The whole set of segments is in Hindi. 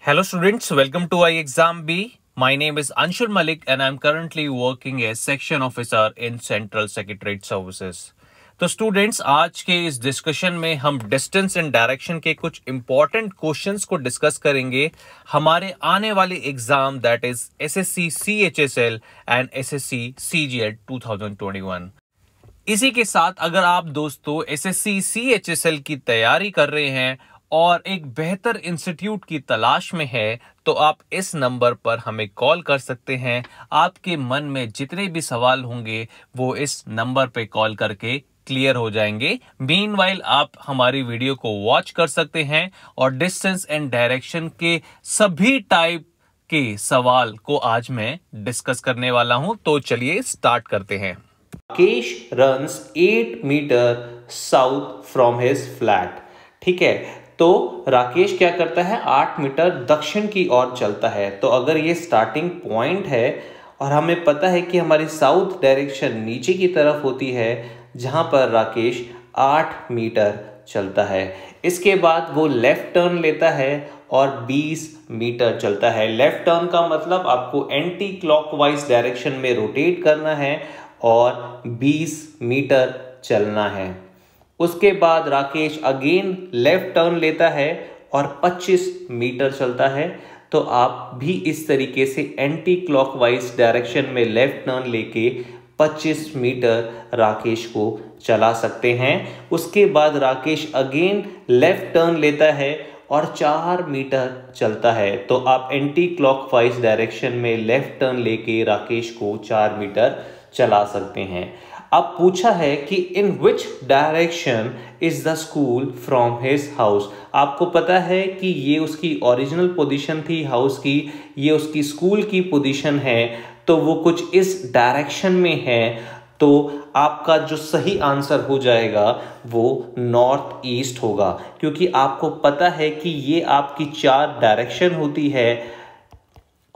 Hello students, welcome to iExam B. My name is Anshul Malik and I'm currently working as section officer in Central Secretariat Services. तो स्टूडेंट्स आज के इस डिस्कशन में हम डिस्टेंस एंड डायरेक्शन के कुछ इंपॉर्टेंट क्वेश्चंस को डिस्कस करेंगे हमारे आने वाले exam that is SSC CHSL and SSC CGL 2021। इसी के साथ अगर आप दोस्तों एसएससी सीएचएसएल की तैयारी कर रहे हैं और एक बेहतर इंस्टीट्यूट की तलाश में है तो आप इस नंबर पर हमें कॉल कर सकते हैं। आपके मन में जितने भी सवाल होंगे वो इस नंबर पे कॉल करके क्लियर हो जाएंगे। मीनवाइल आप हमारी वीडियो को वॉच कर सकते हैं और डिस्टेंस एंड डायरेक्शन के सभी टाइप के सवाल को आज मैं डिस्कस करने वाला हूं। तो चलिए स्टार्ट करते हैं। Rakesh runs 8 metre south from his flat. ठीक है, तो राकेश क्या करता है, 8 मीटर दक्षिण की ओर चलता है। तो अगर ये स्टार्टिंग पॉइंट है और हमें पता है कि हमारी साउथ डायरेक्शन नीचे की तरफ होती है जहां पर राकेश 8 मीटर चलता है। इसके बाद वो लेफ्ट टर्न लेता है और 20 मीटर चलता है। लेफ्ट टर्न का मतलब आपको एंटी क्लॉकवाइज डायरेक्शन में रोटेट करना है और 20 मीटर चलना है। उसके बाद राकेश अगेन लेफ्ट टर्न लेता है और 25 मीटर चलता है। तो आप भी इस तरीके से एंटी क्लॉकवाइज डायरेक्शन में लेफ्ट टर्न लेके 25 मीटर राकेश को चला सकते हैं। उसके बाद राकेश अगेन लेफ्ट टर्न लेता है और 4 मीटर चलता है। तो आप एंटी क्लॉकवाइज डायरेक्शन में लेफ्ट टर्न लेके राकेश को 4 मीटर चला सकते हैं। अब पूछा है कि in which direction is the school from his house. आपको पता है कि ये उसकी ओरिजिनल पोजीशन थी हाउस की, ये उसकी स्कूल की पोजीशन है, तो वो कुछ इस डायरेक्शन में है। तो आपका जो सही आंसर हो जाएगा वो नॉर्थ ईस्ट होगा, क्योंकि आपको पता है कि ये आपकी 4 डायरेक्शन होती है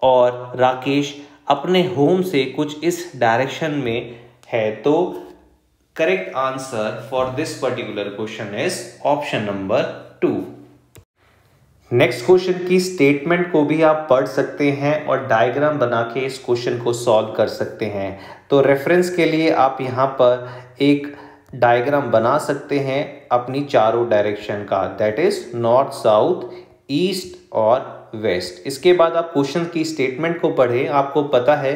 और राकेश अपने होम से कुछ इस डायरेक्शन में है। तो correct answer for this particular question is option number 2। Next question की स्टेटमेंट को भी आप पढ़ सकते हैं और डायग्राम बना के इस क्वेश्चन को सॉल्व कर सकते हैं। तो रेफरेंस के लिए आप यहां पर एक डायग्राम बना सकते हैं अपनी चारों डायरेक्शन का, that is north, south, east और वेस्ट। इसके बाद आप क्वेश्चन की स्टेटमेंट को पढ़ें। आपको पता है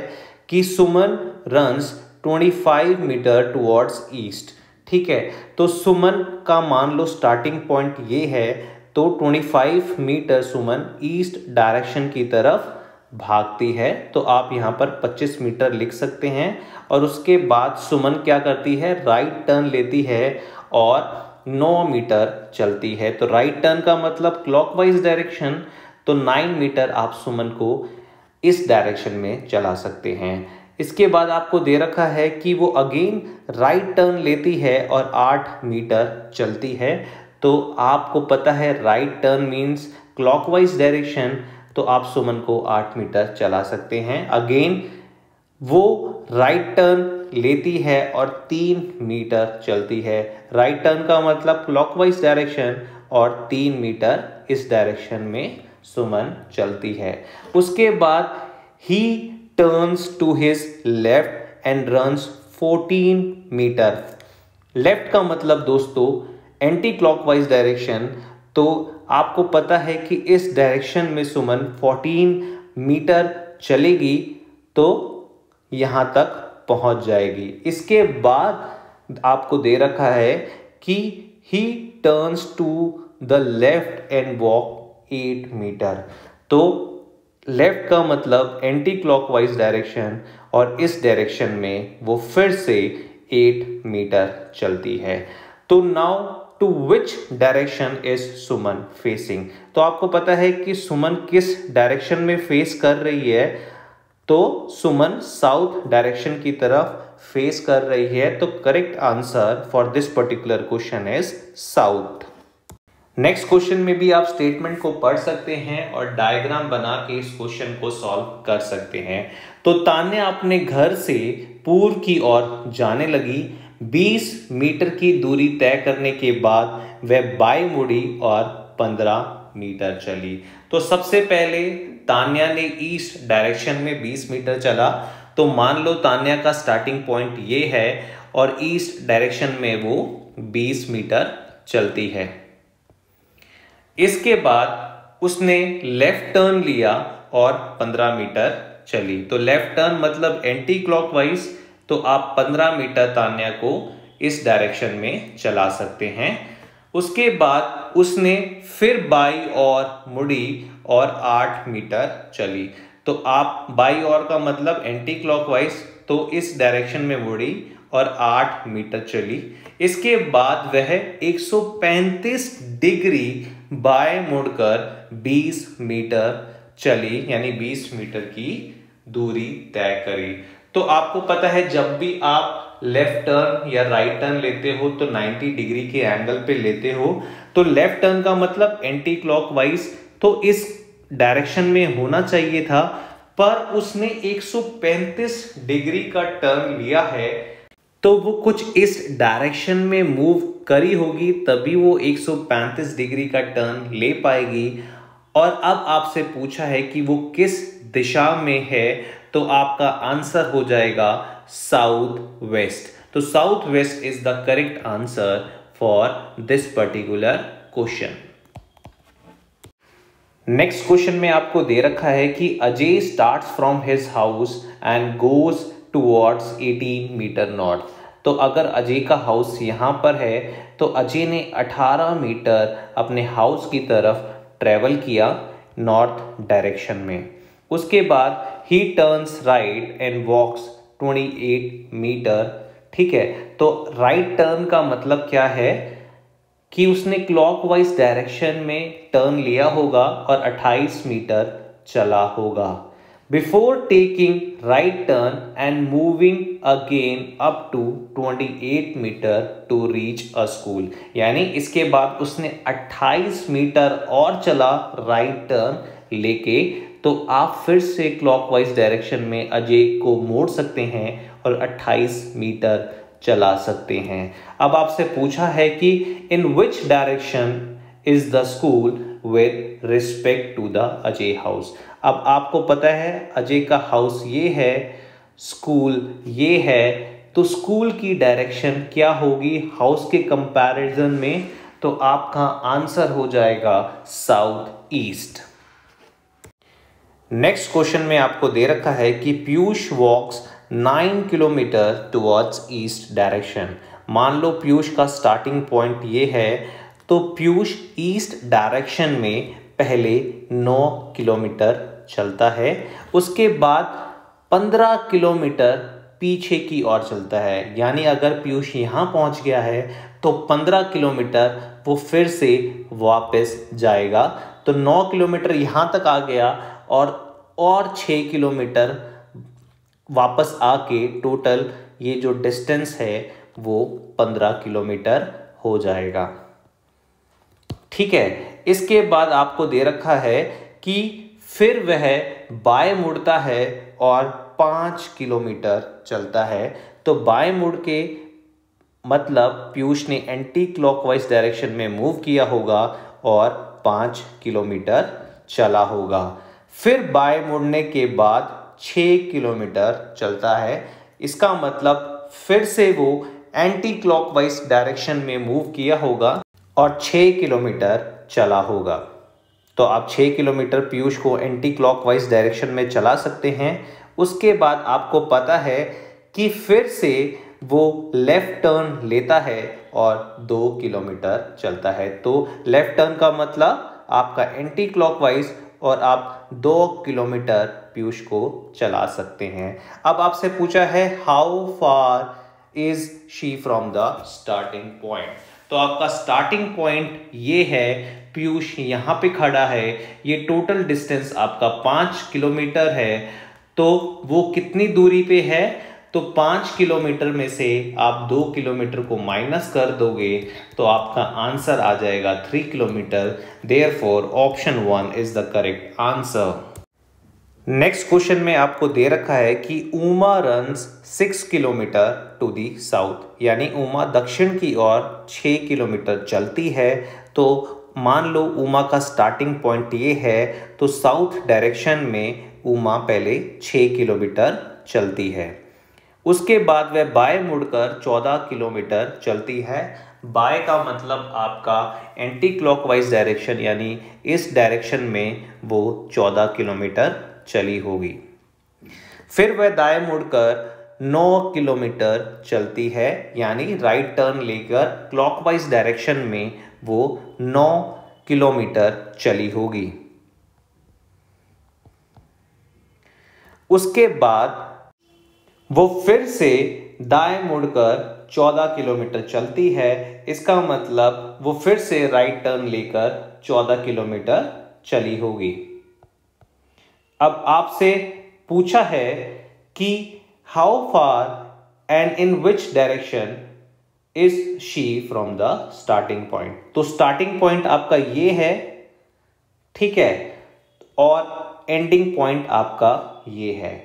कि सुमन रन्स 25 मीटर टुवर्ड्स ईस्ट। ठीक है, तो सुमन का मान लो स्टार्टिंग पॉइंट ये है, तो 25 मीटर सुमन ईस्ट डायरेक्शन की तरफ भागती है। तो आप यहाँ पर 25 मीटर लिख सकते हैं। और उसके बाद सुमन क्या करती है, राइट टर्न लेती है और 9 मीटर चलती है। तो राइट टर्न का मतलब क्लॉकवाइज डायरेक्शन, तो 9 मीटर आप सुमन को इस डायरेक्शन में चला सकते हैं। इसके बाद आपको दे रखा है कि वो अगेन राइट टर्न लेती है और 8 मीटर चलती है। तो आपको पता है right turn means clockwise direction, तो आप सुमन को 8 मीटर चला सकते हैं। अगेन वो राइट टर्न लेती है और 3 मीटर चलती है। राइट टर्न का मतलब क्लॉकवाइज डायरेक्शन और 3 मीटर इस डायरेक्शन में सुमन चलती है। उसके बाद ही turns to his left and runs 14 metre. Left का मतलब दोस्तों एंटी क्लॉकवाइज डायरेक्शन, तो आपको पता है कि इस डायरेक्शन में सुमन 14 मीटर चलेगी तो यहां तक पहुंच जाएगी। इसके बाद आपको दे रखा है कि he turns to the left and walk 8 metre. तो लेफ्ट का मतलब एंटी क्लॉकवाइज डायरेक्शन और इस डायरेक्शन में वो फिर से 8 मीटर चलती है। तो now to which direction is Suman facing. तो आपको पता है कि सुमन किस डायरेक्शन में फेस कर रही है, तो सुमन साउथ डायरेक्शन की तरफ फेस कर रही है। तो correct answer for this particular question is south. Next question में भी आप स्टेटमेंट को पढ़ सकते हैं और डायग्राम बना के इस क्वेश्चन को सॉल्व कर सकते हैं। तो तान्या अपने घर से पूर्व की ओर जाने लगी। 20 मीटर की दूरी तय करने के बाद वह बाएं मुड़ी और 15 मीटर चली। तो सबसे पहले तान्या ने ईस्ट डायरेक्शन में 20 मीटर चला। तो मान लो तान्या का स्टार्टिंग पॉइंट ये है और ईस्ट डायरेक्शन में वो 20 मीटर चलती है। इसके बाद उसने लेफ्ट टर्न लिया और 15 मीटर चली। तो लेफ्ट टर्न मतलब एंटी क्लॉकवाइज, तो आप 15 मीटर तान्या को इस डायरेक्शन में चला सकते हैं। उसके बाद उसने फिर बाई और मुड़ी और 8 मीटर चली। तो आप बाई और का मतलब एंटी क्लॉकवाइज, तो इस डायरेक्शन में मुड़ी और 8 मीटर चली। इसके बाद वह 135 डिग्री बाएं मुड़कर 20 मीटर चली, यानी 20 मीटर की दूरी तय करी। तो आपको पता है जब भी आप लेफ्ट टर्न या राइट टर्न लेते हो तो 90 डिग्री के एंगल पे लेते हो। तो लेफ्ट टर्न का मतलब एंटी क्लॉकवाइज, तो इस डायरेक्शन में होना चाहिए था, पर उसने 135 डिग्री का टर्न लिया है, तो वो कुछ इस डायरेक्शन में मूव करी होगी, तभी वो 135 डिग्री का टर्न ले पाएगी। और अब आपसे पूछा है कि वो किस दिशा में है, तो आपका आंसर हो जाएगा साउथ वेस्ट। तो south west is the correct answer for this particular question. Next question में आपको दे रखा है कि Ajay starts from his house and goes towards 18 metre north. तो अगर अजय का हाउस यहाँ पर है तो अजय ने 18 मीटर अपने हाउस की तरफ ट्रेवल किया नॉर्थ डायरेक्शन में। उसके बाद ही turns right and walks 28 metre. ठीक है, तो राइट टर्न का मतलब क्या है कि उसने क्लॉकवाइज डायरेक्शन में टर्न लिया होगा और 28 मीटर चला होगा। Before taking right turn and moving again up to 28 metre to reach a school, यानी इसके बाद उसने 28 मीटर और चला राइट टर्न लेके। तो आप फिर से क्लॉकवाइज डायरेक्शन में अजय को मोड़ सकते हैं और 28 मीटर चला सकते हैं। अब आपसे पूछा है कि in which direction is the school with respect to the Ajay house. अब आपको पता है अजय का हाउस ये है, स्कूल ये है, तो स्कूल की डायरेक्शन क्या होगी हाउस के कंपैरिजन में, तो आपका आंसर हो जाएगा साउथ ईस्ट। नेक्स्ट क्वेश्चन में आपको दे रखा है कि पीयूष वॉक्स 9 किलोमीटर टुवर्ड्स ईस्ट डायरेक्शन। मान लो पीयूष का स्टार्टिंग पॉइंट ये है, तो पीयूष ईस्ट डायरेक्शन में पहले 9 किलोमीटर चलता है। उसके बाद 15 किलोमीटर पीछे की ओर चलता है, यानी अगर पीयूष यहाँ पहुँच गया है तो 15 किलोमीटर वो फिर से वापस जाएगा। तो 9 किलोमीटर यहाँ तक आ गया और 6 किलोमीटर वापस आके टोटल ये जो डिस्टेंस है वो 15 किलोमीटर हो जाएगा। ठीक है, इसके बाद आपको दे रखा है कि फिर वह बाएं मुड़ता है और 5 किलोमीटर चलता है। तो बाएं मुड़ के मतलब पीयूष ने एंटी क्लॉकवाइज डायरेक्शन में मूव किया होगा और 5 किलोमीटर चला होगा। फिर बाएं मुड़ने के बाद 6 किलोमीटर चलता है। इसका मतलब फिर से वो एंटी क्लॉकवाइज डायरेक्शन में मूव किया होगा और 6 किलोमीटर चला होगा। तो आप 6 किलोमीटर पीयूष को एंटी क्लॉकवाइज डायरेक्शन में चला सकते हैं। उसके बाद आपको पता है कि फिर से वो लेफ्ट टर्न लेता है और 2 किलोमीटर चलता है। तो लेफ्ट टर्न का मतलब आपका एंटी क्लॉकवाइज और आप 2 किलोमीटर पीयूष को चला सकते हैं। अब आपसे पूछा है how far is she from the starting point. तो आपका स्टार्टिंग पॉइंट ये है, पीयूष यहाँ पे खड़ा है, ये टोटल डिस्टेंस आपका 5 किलोमीटर है। तो वो कितनी दूरी पे है, तो 5 किलोमीटर में से आप 2 किलोमीटर को माइनस कर दोगे तो आपका आंसर आ जाएगा 3 kilometre. Therefore option 1 is the correct answer. Next question में आपको दे रखा है कि Uma runs 6 kilometre to the south, यानी उमा दक्षिण की ओर 6 किलोमीटर चलती है। तो मान लो उमा का स्टार्टिंग पॉइंट ये है, तो साउथ डायरेक्शन में उमा पहले 6 किलोमीटर चलती है। उसके बाद वह बाएं मुड़कर 14 किलोमीटर चलती है। बाएं का मतलब आपका एंटी क्लॉकवाइज डायरेक्शन, यानी इस डायरेक्शन में वो 14 किलोमीटर चली होगी। फिर वह दाएं मुड़कर 9 किलोमीटर चलती है, यानी राइट टर्न लेकर क्लॉकवाइज डायरेक्शन में वो 9 किलोमीटर चली होगी। उसके बाद वो फिर से दाएं मुड़कर 14 किलोमीटर चलती है। इसका मतलब वो फिर से राइट टर्न लेकर 14 किलोमीटर चली होगी। अब आपसे पूछा है कि how far and in which direction is she from the starting point. तो स्टार्टिंग पॉइंट आपका ये है, ठीक है, और एंडिंग पॉइंट आपका ये है।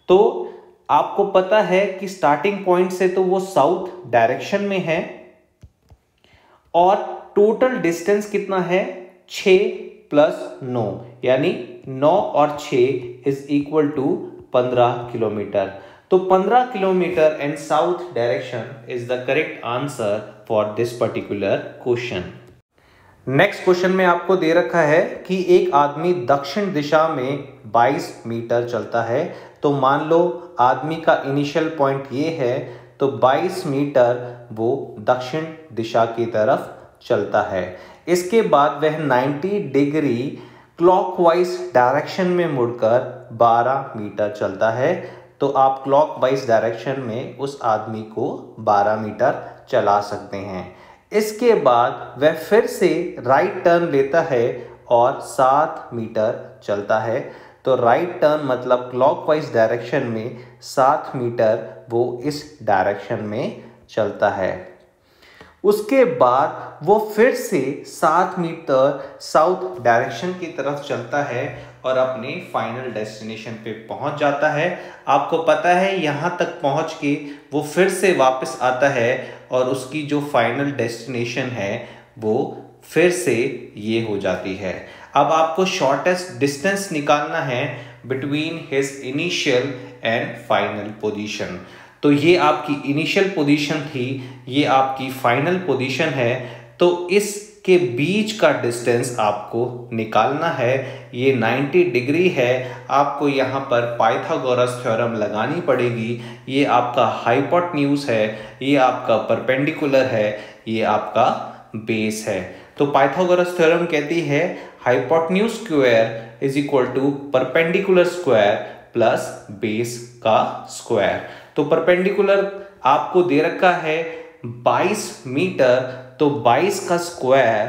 तो आपको पता है कि स्टार्टिंग पॉइंट से तो वो साउथ डायरेक्शन में है और टोटल डिस्टेंस कितना है 6 + 9, यानी 9 और 6 इज इक्वल टू 15 किलोमीटर। तो 15 kilometre and south direction is the correct answer for this particular question. Next question में आपको दे रखा है कि एक आदमी दक्षिण दिशा में 22 मीटर चलता है। तो मान लो आदमी का इनिशियल पॉइंट ये है, तो 22 मीटर वो दक्षिण दिशा की तरफ चलता है। इसके बाद वह 90 डिग्री क्लॉकवाइज डायरेक्शन में मुड़कर 12 मीटर चलता है। तो आप क्लॉकवाइज डायरेक्शन में उस आदमी को 12 मीटर चला सकते हैं। इसके बाद वह फिर से राइट टर्न लेता है और 7 मीटर चलता है। तो राइट टर्न मतलब क्लॉकवाइज डायरेक्शन में 7 मीटर वो इस डायरेक्शन में चलता है। उसके बाद वो फिर से 7 मीटर साउथ डायरेक्शन की तरफ चलता है और अपने फाइनल डेस्टिनेशन पे पहुंच जाता है। आपको पता है यहाँ तक पहुंच के वो फिर से वापस आता है और उसकी जो फाइनल डेस्टिनेशन है वो फिर से ये हो जाती है। अब आपको शॉर्टेस्ट डिस्टेंस निकालना है between his initial and final position. तो ये आपकी इनिशियल पोजीशन थी, ये आपकी फाइनल पोजीशन है। तो इसके बीच का डिस्टेंस आपको निकालना है। ये 90 डिग्री है। आपको यहाँ पर पाइथागोरस थ्योरम लगानी पड़ेगी। ये आपका हाइपोटेन्यूज है, ये आपका परपेंडिकुलर है, ये आपका बेस है। तो पाइथागोरस थ्योरम कहती है hypotenuse square is equal to perpendicular square plus base का स्क्वायर। तो परपेंडिकुलर आपको दे रखा है 22 मीटर, तो 22 का स्क्वायर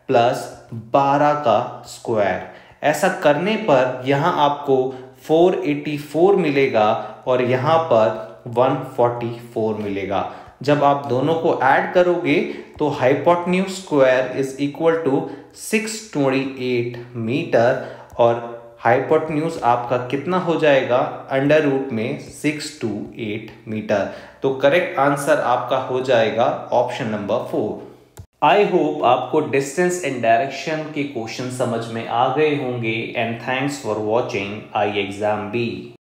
प्लस 12 का स्क्वायर। ऐसा करने पर यहाँ आपको 484 मिलेगा और यहाँ पर 144 मिलेगा। जब आप दोनों को ऐड करोगे तो hypotenuse square is equal to 628 metre और हाइपोटेन्यूज आपका कितना हो जाएगा, √ में 628 मीटर। तो करेक्ट आंसर आपका हो जाएगा ऑप्शन नंबर 4। आई होप आपको डिस्टेंस एंड डायरेक्शन के क्वेश्चन समझ में आ गए होंगे। And thanks for watching I exam B.